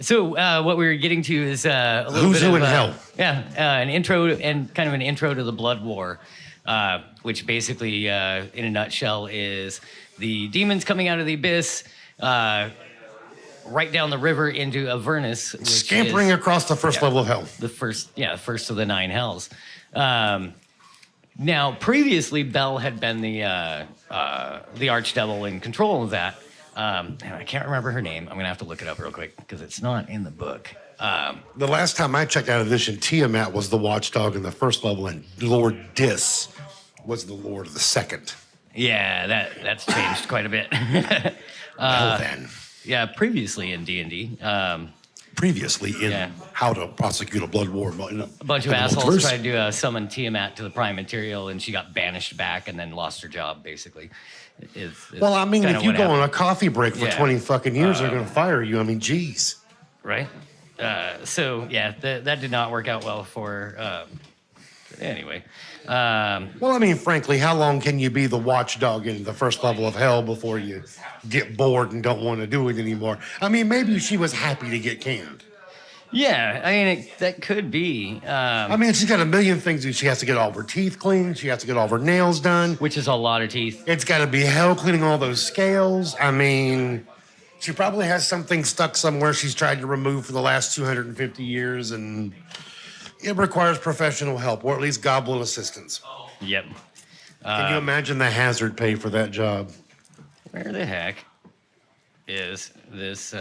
So what we were getting to is a little Who's bit who of in hell? an intro and kind of an intro to the Blood War, which basically, in a nutshell, is the demons coming out of the abyss, right down the river into Avernus, which Scampering is across the first level of hell. the first of the 9 hells. Now, previously, Bel had been the archdevil in control of that. And I can't remember her name. I'm going to have to look it up real quick because it's not in the book. The last time I checked out of edition, Tiamat was the watchdog in the first level, and Lord Dis was the Lord of the second. Yeah, that's changed quite a bit. Well, then. Yeah, previously in D&D. Previously in How to Prosecute a Blood War. A bunch of assholes tried to summon Tiamat to the Prime Material, and she got banished back and then lost her job, basically. Well, I mean, if you go happened. on a coffee break for 20 fucking years, they're going to fire you. I mean, geez. Right? So, yeah, that did not work out well for her. Anyway. Well, I mean, frankly, how long can you be the watchdog in the first level of hell before you get bored and don't want to do it anymore? I mean, maybe she was happy to get canned. Yeah, I mean, that could be. I mean, she's got a million things. She has to get all of her teeth cleaned. She has to get all of her nails done. Which is a lot of teeth. It's got to be hell cleaning all those scales. I mean, she probably has something stuck somewhere she's tried to remove for the last 250 years, and it requires professional help, or at least goblin assistance. Yep. Can you imagine the hazard pay for that job? Where the heck is this?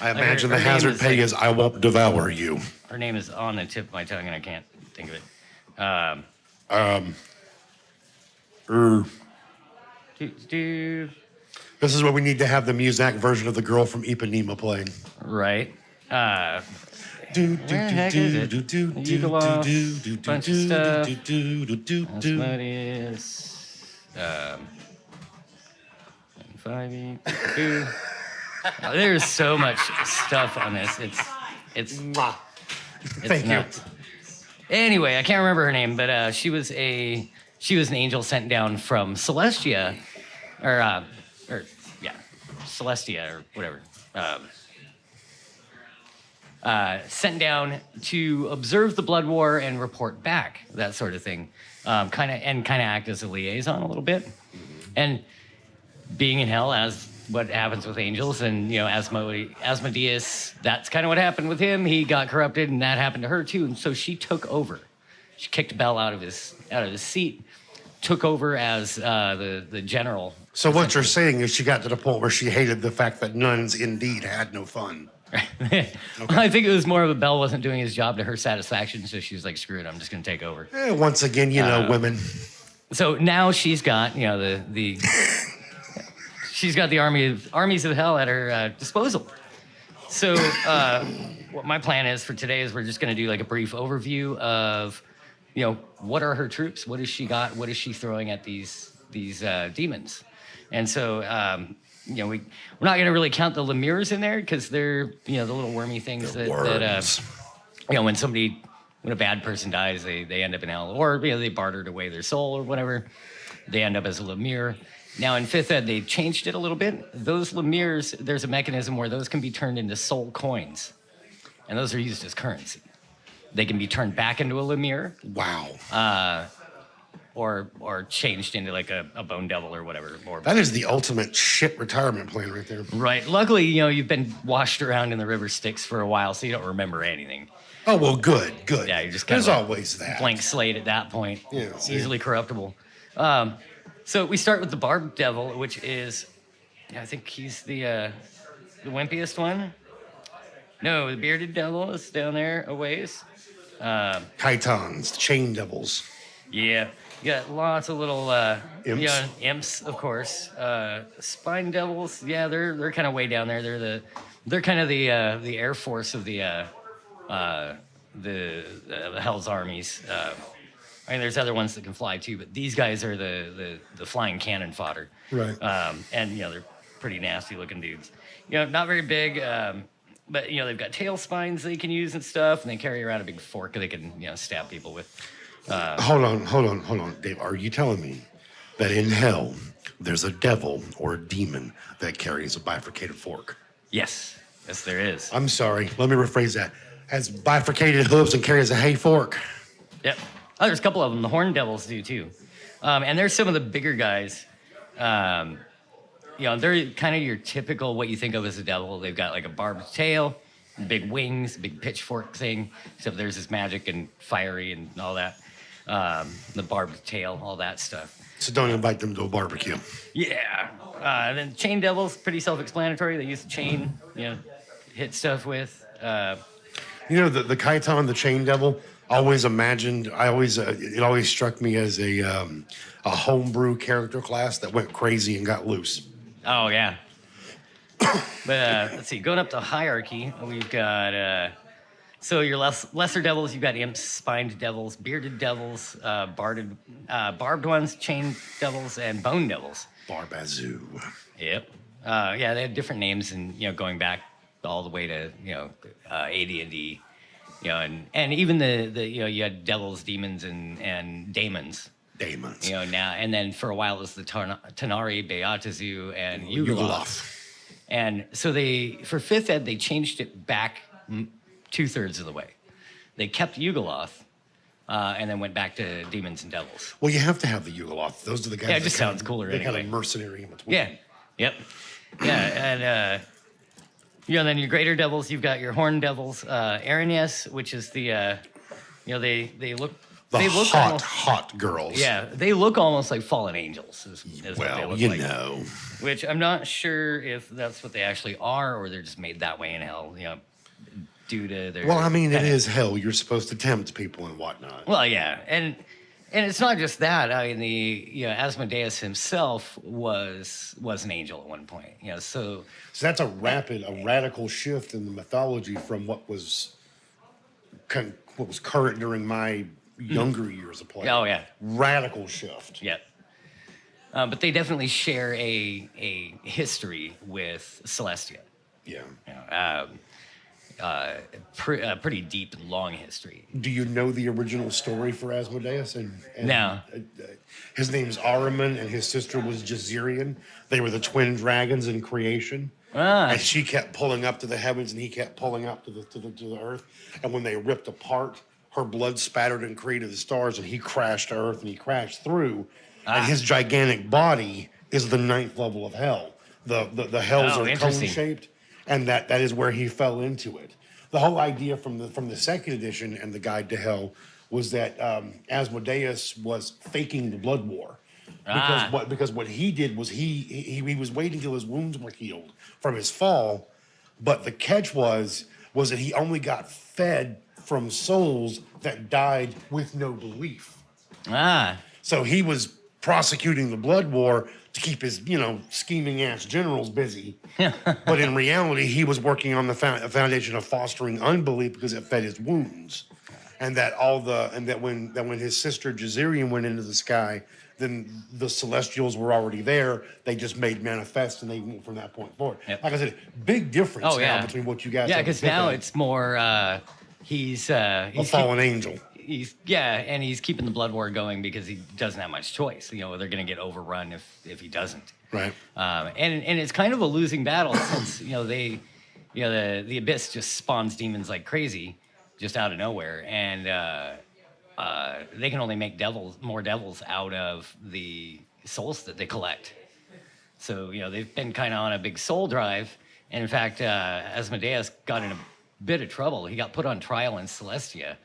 I imagine her the name hazard is pay like- is I won't devour you. Her name is on the tip of my tongue, and I can't think of it. This is where we need to have the Muzak version of the girl from Ipanema playing. Right. Where Do, the heck is it? Yugoslav, bunch of stuff. Asmodeus. 5e. There's so much stuff on this. It's Thank nuts. Anyway, I can't remember her name, but she was an angel sent down from Celestia, or Celestia or whatever. Sent down to observe the blood war and report back, that sort of thing, kind of act as a liaison a little bit, and being in hell as what happens with angels, and Asmodeus, that's kind of what happened with him. He got corrupted, and that happened to her too. And so she took over. She kicked Bel out of his seat, took over as the general. So what you're saying is she got to the point where she hated the fact that nuns indeed had no fun. Okay. I think it was more of a Bel wasn't doing his job to her satisfaction, so she was like, "Screw it, I'm just going to take over." Once again, women. So now she's got she's got the armies of hell at her disposal. So what my plan is for today is we're just going to do like a brief overview of, what are her troops? What has she got? What is she throwing at these demons? And so, we're not going to really count the Lemures in there because they're, the little wormy things that when a bad person dies, they end up in hell, or they bartered away their soul or whatever. They end up as a Lemure. Now, in 5th Ed, they changed it a little bit. Those Lemures, there's a mechanism where those can be turned into soul coins, and those are used as currency. They can be turned back into a Lemure. Wow. Or changed into like a bone devil or whatever. That is the ultimate shit retirement plan right there. Right. Luckily, you've been washed around in the river Styx for a while, so you don't remember anything. Oh, well, good. Yeah, you're just There's always that. Blank slate at that point. Yeah, easily corruptible. So we start with the Barb Devil, which is, I think he's the wimpiest one. No, the Bearded Devil is down there a ways. Chitons, chain devils. Yeah, you got lots of little imps. Imps, of course. Spine Devils, yeah, they're kind of way down there. They're kind of the Air Force of the Hell's armies. I mean, there's other ones that can fly too, but these guys are the flying cannon fodder. Right. And they're pretty nasty looking dudes. Not very big, but they've got tail spines they can use and stuff, and they carry around a big fork they can stab people with. Hold on, Dave. Are you telling me that in hell there's a devil or a demon that carries a bifurcated fork? Yes. Yes, there is. I'm sorry. Let me rephrase that. Has bifurcated hooves and carries a hay fork. Yep. Oh, there's a couple of them. The horn devils do too. And there's some of the bigger guys. They're kind of your typical what you think of as a devil. They've got like a barbed tail, big wings, big pitchfork thing. Except there's this magic and fiery and all that. The barbed tail, all that stuff. So don't invite them to a barbecue. Yeah. And then chain devils, pretty self-explanatory. They use the chain, hit stuff with. The Chiton, the chain devil, it always struck me as a homebrew character class that went crazy and got loose. Oh, yeah. But let's see, going up the hierarchy, we've got, so your lesser devils, you've got imps, spined devils, bearded devils, barbed ones, chain devils, and bone devils. Barbazoo. Yep. They have different names, and going back all the way to AD&D, and even the you had devils, demons, and daemons. Daemons. Now and then for a while it was the Tanari, Beatazu, and Yugoloth. And so for 5th ed they changed it back 2/3 of the way. They kept Yugoloth. And then went back to demons and devils. Well, you have to have the Yugoloth. Those are the guys. Yeah, it just sounds cooler. They're anyway. kind of mercenary in between. Yeah. Yep. Yeah, and then your greater devils, you've got your horn devils, Aranyes, which is the, they look. They look hot girls. Yeah, they look almost like fallen angels. Is what they look like. Which I'm not sure if that's what they actually are, or they're just made that way in hell. Due to their. Well, I mean, it is hell. You're supposed to tempt people and whatnot. Well, yeah, and it's not just that. I mean, Asmodeus himself was an angel at one point. So that's a radical shift in the mythology from what was current during my younger years of play. Oh yeah, radical shift. Yeah. But they definitely share a history with Celestia. Yeah. Pretty deep and long history. Do you know the original story for Asmodeus? And no. His name's Ahriman, and his sister was Jezerian. They were the twin dragons in creation. And she kept pulling up to the heavens, and he kept pulling up to the earth. And when they ripped apart, her blood spattered and created the stars, and he crashed to earth, and he crashed through. And his gigantic body is the 9th level of hell. The hells are cone-shaped. And that is where he fell into it. The whole idea from the 2nd edition and the Guide to Hell was that Asmodeus was faking the blood war, because what he did was he was waiting till his wounds were healed from his fall, but the catch was that he only got fed from souls that died with no belief. So he was prosecuting the blood war to keep his, scheming ass generals busy. But in reality, he was working on the foundation of fostering unbelief because it fed his wounds. And that when his sister Jezerian went into the sky, then the Celestials were already there. They just made manifest, and they went from that point forward. Yep. Like I said, big difference now between what you guys. Yeah, because now it's more he's a fallen angel. And he's keeping the blood war going because he doesn't have much choice. They're going to get overrun if he doesn't. Right. And it's kind of a losing battle since the abyss just spawns demons like crazy, just out of nowhere, and they can only make more devils out of the souls that they collect. So they've been kind of on a big soul drive, and in fact, Asmodeus got in a bit of trouble. He got put on trial in Celestia.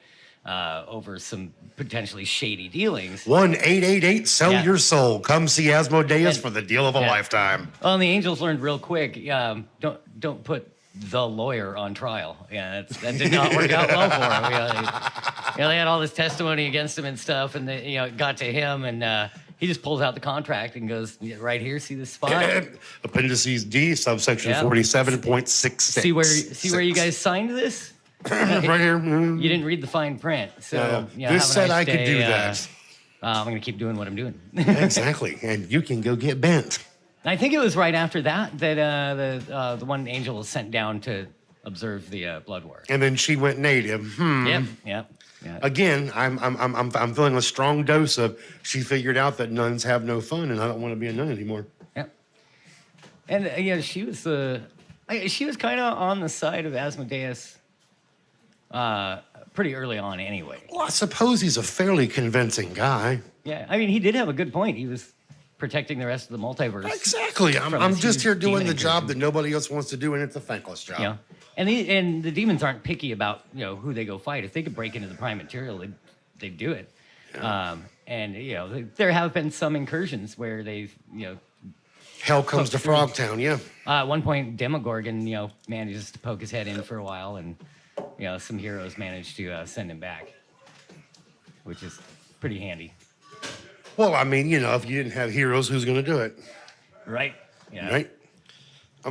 Over some potentially shady dealings. 1-888 sell your soul. Come see Asmodeus for the deal of a lifetime. Well, and the angels learned real quick. Don't put the lawyer on trial. Yeah, that did not work out well for him. They had all this testimony against him and stuff, and it got to him, and he just pulls out the contract and goes, right here, see this spot? Appendices D, subsection 47.66. See where you guys signed this? Right here. You didn't read the fine print. So this said I could do that. I'm going to keep doing what I'm doing. Exactly. And you can go get bent. I think it was right after that the one angel was sent down to observe the blood war. And then she went native. Yep. Again, I'm feeling a strong dose of she figured out that nuns have no fun, and I don't want to be a nun anymore. Yep. And she was the She was kind of on the side of Asmodeus pretty early on anyway. Well, I suppose he's a fairly convincing guy. Yeah, I mean, he did have a good point. He was protecting the rest of the multiverse. Exactly. I'm this just huge here doing demon the job incursion. that nobody else wants to do, and it's a thankless job. Yeah, and the demons aren't picky about who they go fight. If they could break into the prime material, they'd do it. And there have been some incursions where they've Hell comes to Frogtown, yeah. at one point Demogorgon manages to poke his head in for a while, and some heroes managed to send him back, which is pretty handy. Well, I mean, if you didn't have heroes, who's going to do it? Right. Yeah. Right?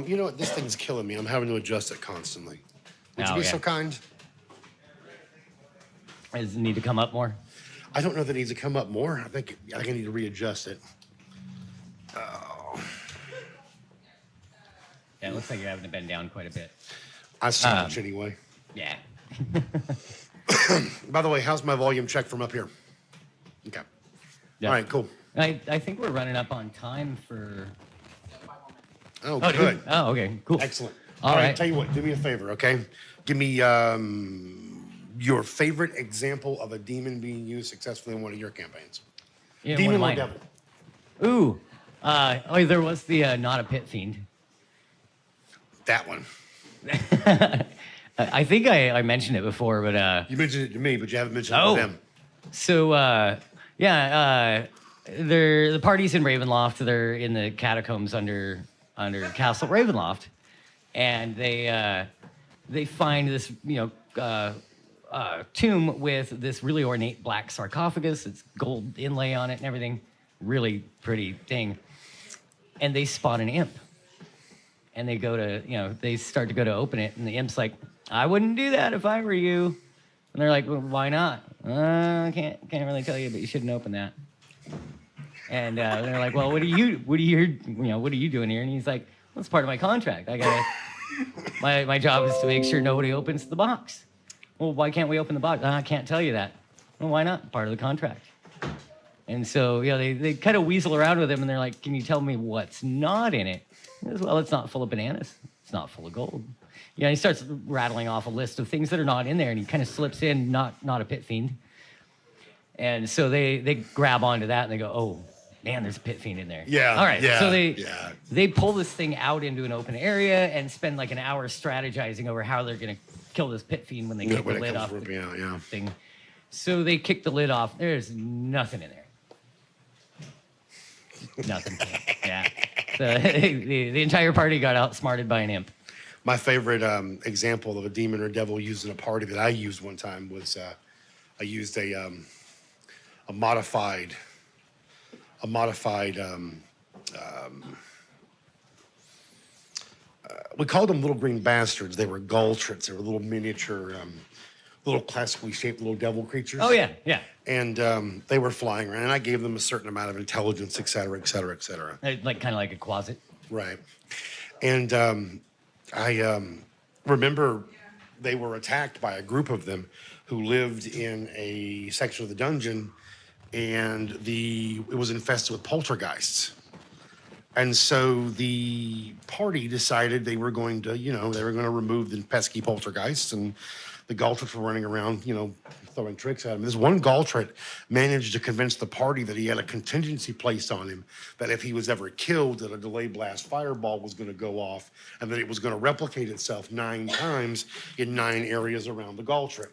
You know what? This thing's killing me. I'm having to adjust it constantly. Would you Oh, be yeah. so kind? Does it need to come up more? I don't know that it needs to come up more. I think I need to readjust it. Yeah, it looks like you're having to bend down quite a bit. I so much anyway. Yeah. By the way, how's my volume check from up here? Okay. Yeah. All right, cool. I think we're running up on time for. Oh, dude. good. Oh, okay. Cool. Excellent. All All right, right. tell you what, do me a favor, okay? Give me your favorite example of a demon being used successfully in one of your campaigns. Yeah, one Demon of or mine. devil? Ooh. There was the not a pit fiend. That one. I think I mentioned it before, but You mentioned it to me, but you haven't mentioned it Oh. to them. so they're the party's in Ravenloft. They're in the catacombs under Castle Ravenloft, and they find this tomb with this really ornate black sarcophagus. It's gold inlay on it and everything, really pretty thing. And they spot an imp, and they go to they start to go to open it, and the imp's like, "I wouldn't do that if I were you." And they're like, "Well, why not?" I can't really tell you, but you shouldn't open that. And they're like, "Well, what are you doing here?" And he's like, "Well, it's part of my contract. I gotta my job is to make sure nobody opens the box." "Well, why can't we open the box?" "I can't tell you that." "Well, why not? Part of the contract." And so they kind of weasel around with him, and they're like, "Can you tell me what's not in it?" He goes, "Well, it's not full of bananas. It's not full of gold." He starts rattling off a list of things that are not in there, and he kind of slips in not a pit fiend. And so they grab onto that, and they go, "Oh, man, there's a pit fiend in there." Yeah, All right. yeah, So yeah. they pull this thing out into an open area and spend like an hour strategizing over how they're going to kill this pit fiend when they kick the When it lid comes off ripping out, yeah. thing. So they kick the lid off. There's nothing in there. Nothing. Yeah. So the entire party got outsmarted by an imp. My favorite example of a demon or devil used in a party that I used one time was I used a modified we called them little green bastards. They were Galtrits. They were little miniature, little classically shaped little devil creatures. Oh yeah, yeah. And they were flying around, and I gave them a certain amount of intelligence, et cetera, et cetera, et cetera. Like kind of like a closet. Right. And I remember they were attacked by a group of them who lived in a section of the dungeon, and it was infested with poltergeists. And so the party decided they were going to remove the pesky poltergeists, and the Galtrits were running around, throwing tricks at him. This one Galtrit managed to convince the party that he had a contingency placed on him, that if he was ever killed, that a delayed blast fireball was going to go off, and that it was going to replicate itself 9 times in 9 areas around the Galtrit.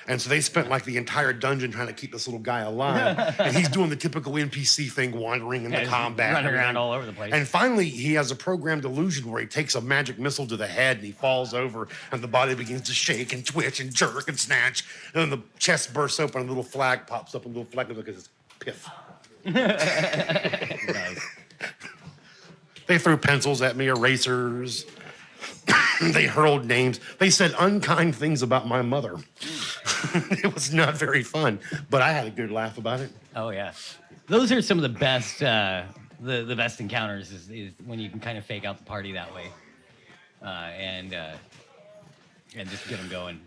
And so they spent like the entire dungeon trying to keep this little guy alive. And he's doing the typical NPC thing, wandering in the just combat. running and around everything. all over the place. And finally, he has a programmed illusion where he takes a magic missile to the head and he falls over, and the body begins to shake and twitch and jerk and snatch. And then the chest bursts open, and a little flag pops up, and a little flag looks like it's piff. Nice. They threw pencils at me, erasers. They hurled names. They said unkind things about my mother. It was not very fun, but I had a good laugh about it. Oh yeah, those are some of the best the best encounters is when you can kind of fake out the party that way, and just get them going.